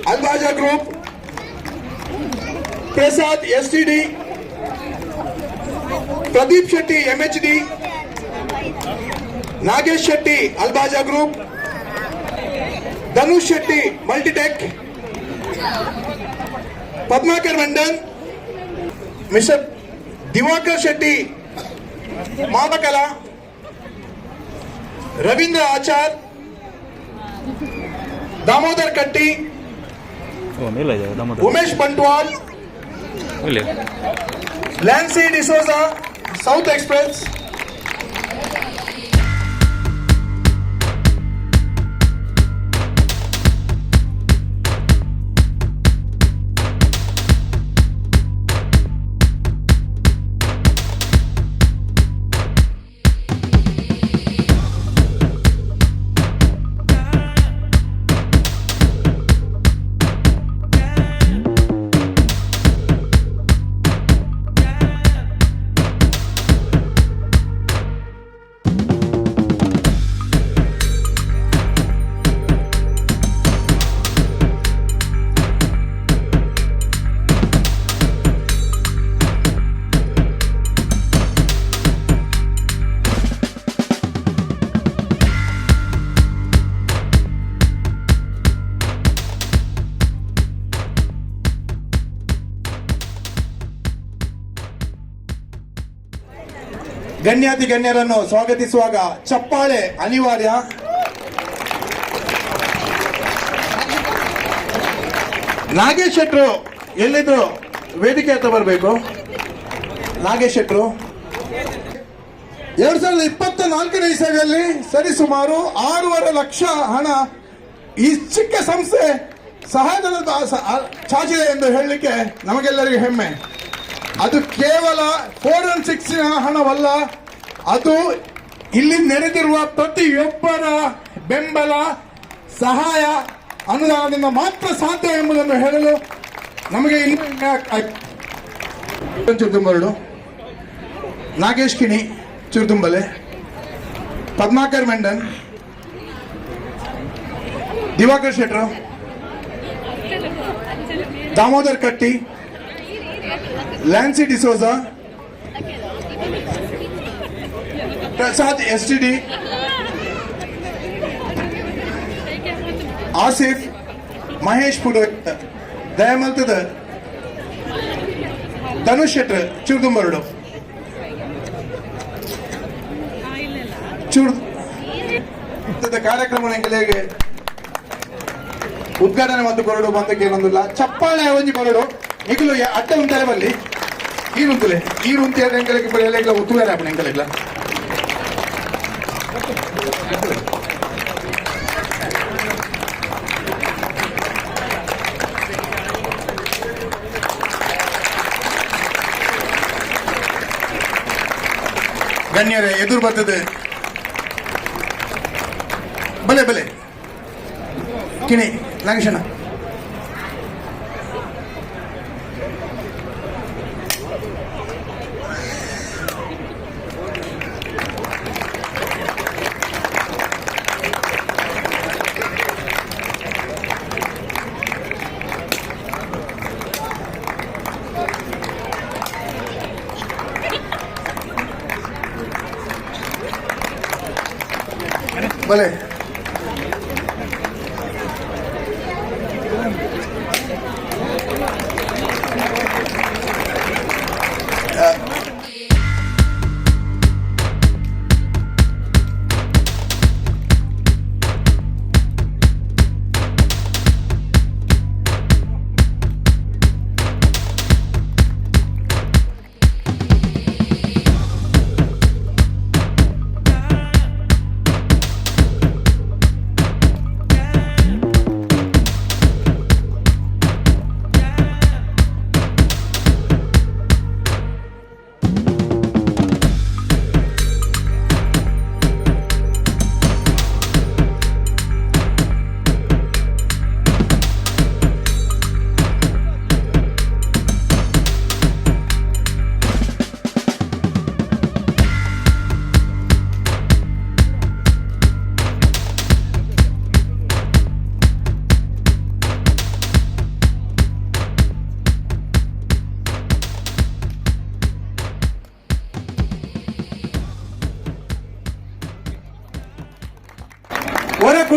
Albaja Group, Prasad STD, Pradeep Shetty MHD, Nagesh Shetty Albaja Group, Dhanush Shetty Multitech, Padmakar Mandan, Mr. Divakar Shetty Madakala, Ravindra Achar, Damodar Katti, Umesh Bantwal, Lancy D'Souza, South Express, ಗಣ್ಯಾತಿ ಗಣ್ಯರನ್ನು ಸ್ವಾಗತಿಸುವಾಗ ಚಪ್ಪಾಳೆ ಅನಿವಾರ್ಯ. ನಾಗೇಶ್ ಶೆಟ್ರು ಎಲ್ಲಿದ್ರು ವೇದಿಕೆ ಹತ್ರ ಬರಬೇಕು. ನಾಗೇಶ್ ಶೆಟ್ರು 2024ನೇ ಇಸವಿಯಲ್ಲಿ ಸರಿಸುಮಾರು 6.5 ಲಕ್ಷ ಹಣ ಈ ಚಿಕ್ಕ ಸಂಸ್ಥೆ ಸಹಾಯಧನದ ಚಾಚಿದೆ ಎಂದು ಹೇಳಲಿಕ್ಕೆ ನಮಗೆಲ್ಲರಿಗೂ ಹೆಮ್ಮೆ. ಅದು ಕೇವಲ 416 ಹಣವಲ್ಲ, ಅದು ಇಲ್ಲಿ ನೆರೆದಿರುವ ಪ್ರತಿಯೊಬ್ಬರ ಬೆಂಬಲ, ಸಹಾಯ, ಅನುದಾನದಿಂದ ಮಾತ್ರ ಸಾಧ್ಯ ಎಂಬುದನ್ನು ಹೇಳಲು ನಮಗೆ ಚುರುತುಂಬರಡು, ನಾಗೇಶ್ ಕಿಣಿ ಚುರುತುಂಬಲೆ, ಪದ್ಮಾಕರ್ ಮೆಂಡನ್, ದಿವಾಕರ್ ಶೆಟ್ರು, ದಾಮೋದರ್ ಕಟ್ಟಿ, Lancy D'Souza, Prasad STD, Asif, Mahesh Purohit, Dayamaltadar, Dhanush Shetty, Churudumbarudu, ಕಾರ್ಯಕ್ರಮಗಳಿಗೆ ಉದ್ಘಾಟನೆ ಮತ್ತು ಕೊರಡು ಬಂದಕ್ಕೆ ಏನೊಂದಿಲ್ಲ. ಚಪ್ಪಾಳೆ ಒಂಜಿ ಕೊರಡು ಈಗಲೂ ಅಡ್ಡ ಉಂಟಲೆ ಬಲ್ಲಿ ಈ ರುಂತಲೆ ಈ ರುಂತಿ ಎಂಕಲಿಗೆ ಬರೆಯಲ್ಲ ಉತ್ತುವೇರ ಆಪಣ ಎಂಕಲಿಲ್ಲ. ಗಣ್ಯರೇ ಎದುರು ಬರ್ತದೆ ಬಲೆ ಬಲೆ ಕಿಣಿ ನಾಗೇಶಣ್ಣ. ಬಲೆ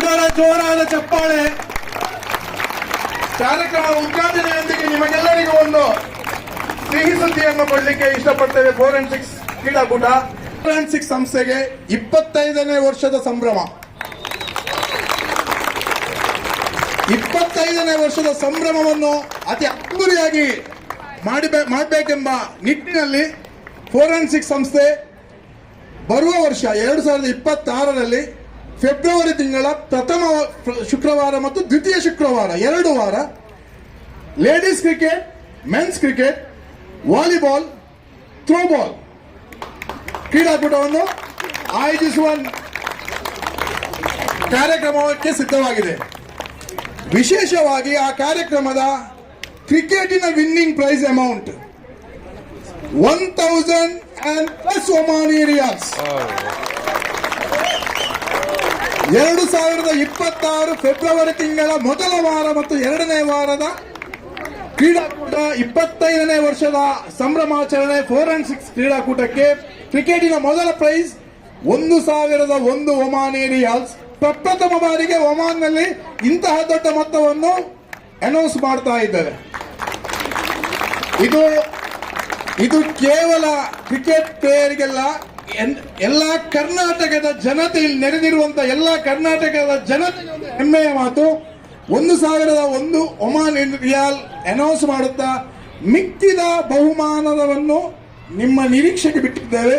ಸುಡರ ಜೋರಾದ ಚಪ್ಪಾಳೆ. ಕಾರ್ಯಕ್ರಮ ಉದ್ಘಾಟನೆಯೊಂದಿಗೆ ನಿಮಗೆಲ್ಲರಿಗೂ ಒಂದು ಸಿಹಿ ಸುದ್ದಿಯನ್ನು ಕೊಡಲಿಕ್ಕೆ ಇಷ್ಟಪಡ್ತೇವೆ. 4-6 ಕ್ರೀಡಾಕೂಟ 4-6 ಸಂಸ್ಥೆಗೆ 25ನೇ ವರ್ಷದ ಸಂಭ್ರಮ. 25ನೇ ವರ್ಷದ ಸಂಭ್ರಮವನ್ನು ಅತಿ ಅದ್ದೂರಿಯಾಗಿ ಮಾಡಬೇಕೆಂಬ ನಿಟ್ಟಿನಲ್ಲಿ 4-6 ಸಂಸ್ಥೆ ಬರುವ ವರ್ಷ 2026ರಲ್ಲಿ ಫೆಬ್ರವರಿ ತಿಂಗಳ ಪ್ರಥಮ ಶುಕ್ರವಾರ ಮತ್ತು ದ್ವಿತೀಯ ಶುಕ್ರವಾರ 2 ವಾರ ladies cricket, men's cricket, volleyball, throwball ಕ್ರೀಡಾಕೂಟವನ್ನು ಆಯೋಜಿಸುವ ಕಾರ್ಯಕ್ರಮಕ್ಕೆ ಸಿದ್ಧವಾಗಿದೆ. ವಿಶೇಷವಾಗಿ ಆ ಕಾರ್ಯಕ್ರಮದ ಕ್ರಿಕೆಟಿನ ವಿನ್ನಿಂಗ್ ಪ್ರೈಸ್ ಅಮೌಂಟ್ 1000+ ಒಮಾನಿ ರಿಯಾಲ್ಸ್. 2026 ಫೆಬ್ರವರಿ ತಿಂಗಳ ಮೊದಲ ವಾರ ಮತ್ತು 2ನೇ ವಾರದ ಕ್ರೀಡಾಕೂಟ 25ನೇ ವರ್ಷದ ಸಂಭ್ರಮಾಚರಣೆ 4-6 ಕ್ರೀಡಾಕೂಟಕ್ಕೆ ಕ್ರಿಕೆಟಿನ ಮೊದಲ ಪ್ರೈಸ್ 1001 ಒಮಾನಿ ರಿಯಾಲ್ಸ್. ಪ್ರಪ್ರಥಮ ಬಾರಿಗೆ ಒಮಾನ್ನಲ್ಲಿ ಇಂತಹ ದೊಡ್ಡ ಮೊತ್ತವನ್ನು ಅನೌನ್ಸ್ ಮಾಡ್ತಾ ಇದ್ದಾರೆ. ಇದು ಕೇವಲ ಕ್ರಿಕೆಟ್ ಪ್ಲೇಯರ್ಗೆಲ್ಲ, ಎಲ್ಲ ಕರ್ನಾಟಕದ ಜನತೆ, ಇಲ್ಲಿ ನೆರೆದಿರುವಂತಹ ಎಲ್ಲ ಕರ್ನಾಟಕದ ಜನತೆಗೆ ಒಂದು ಹೆಮ್ಮೆಯ ಮಾತು. 1001 ಒಮಾನ್ ರಿಯಾಲ್ ಅನೌನ್ಸ್ ಮಾಡುತ್ತಾ ಮಿಕ್ಕಿದ ಬಹುಮಾನವನ್ನು ನಿಮ್ಮ ನಿರೀಕ್ಷೆಗೆ ಬಿಟ್ಟಿದ್ದೇವೆ.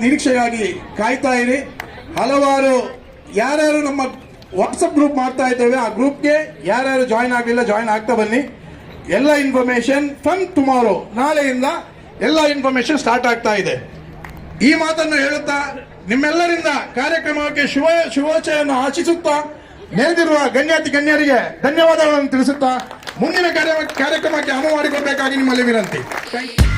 ನಿರೀಕ್ಷೆಗಾಗಿ ಕಾಯ್ತಾ ಇರಿ. ಹಲವಾರು ಯಾರ್ಯಾರು ನಮ್ಮ ವಾಟ್ಸಪ್ ಗ್ರೂಪ್ ಮಾಡ್ತಾ ಇದ್ದೇವೆ, ಆ ಗ್ರೂಪ್ಗೆ ಯಾರ್ಯಾರು ಜಾಯಿನ್ ಆಗಲಿಲ್ಲ ಜಾಯಿನ್ ಆಗ್ತಾ ಬನ್ನಿ. ಎಲ್ಲ ಇನ್ಫಾರ್ಮೇಶನ್ ಫ್ರಮ್ ಟುಮಾರೋ, ನಾಳೆಯಿಂದ ಎಲ್ಲ ಇನ್ಫಾರ್ಮೇಶನ್ ಸ್ಟಾರ್ಟ್ ಆಗ್ತಾ ಇದೆ. ಈ ಮಾತನ್ನು ಹೇಳುತ್ತಾ ನಿಮ್ಮೆಲ್ಲರಿಂದ ಕಾರ್ಯಕ್ರಮಕ್ಕೆ ಶುಭಾಶಯವನ್ನು ಆಶಿಸುತ್ತಾ ನೆರೆದಿರುವ ಗಣ್ಯಾತಿ ಗಣ್ಯರಿಗೆ ಧನ್ಯವಾದಗಳನ್ನು ತಿಳಿಸುತ್ತಾ ಮುಂದಿನ ಕಾರ್ಯಕ್ರಮಕ್ಕೆ ಅನುವು ಮಾಡಿಕೊಡಬೇಕಾಗಿ ನಿಮ್ಮಲ್ಲಿ ವಿನಂತಿ. Thank you.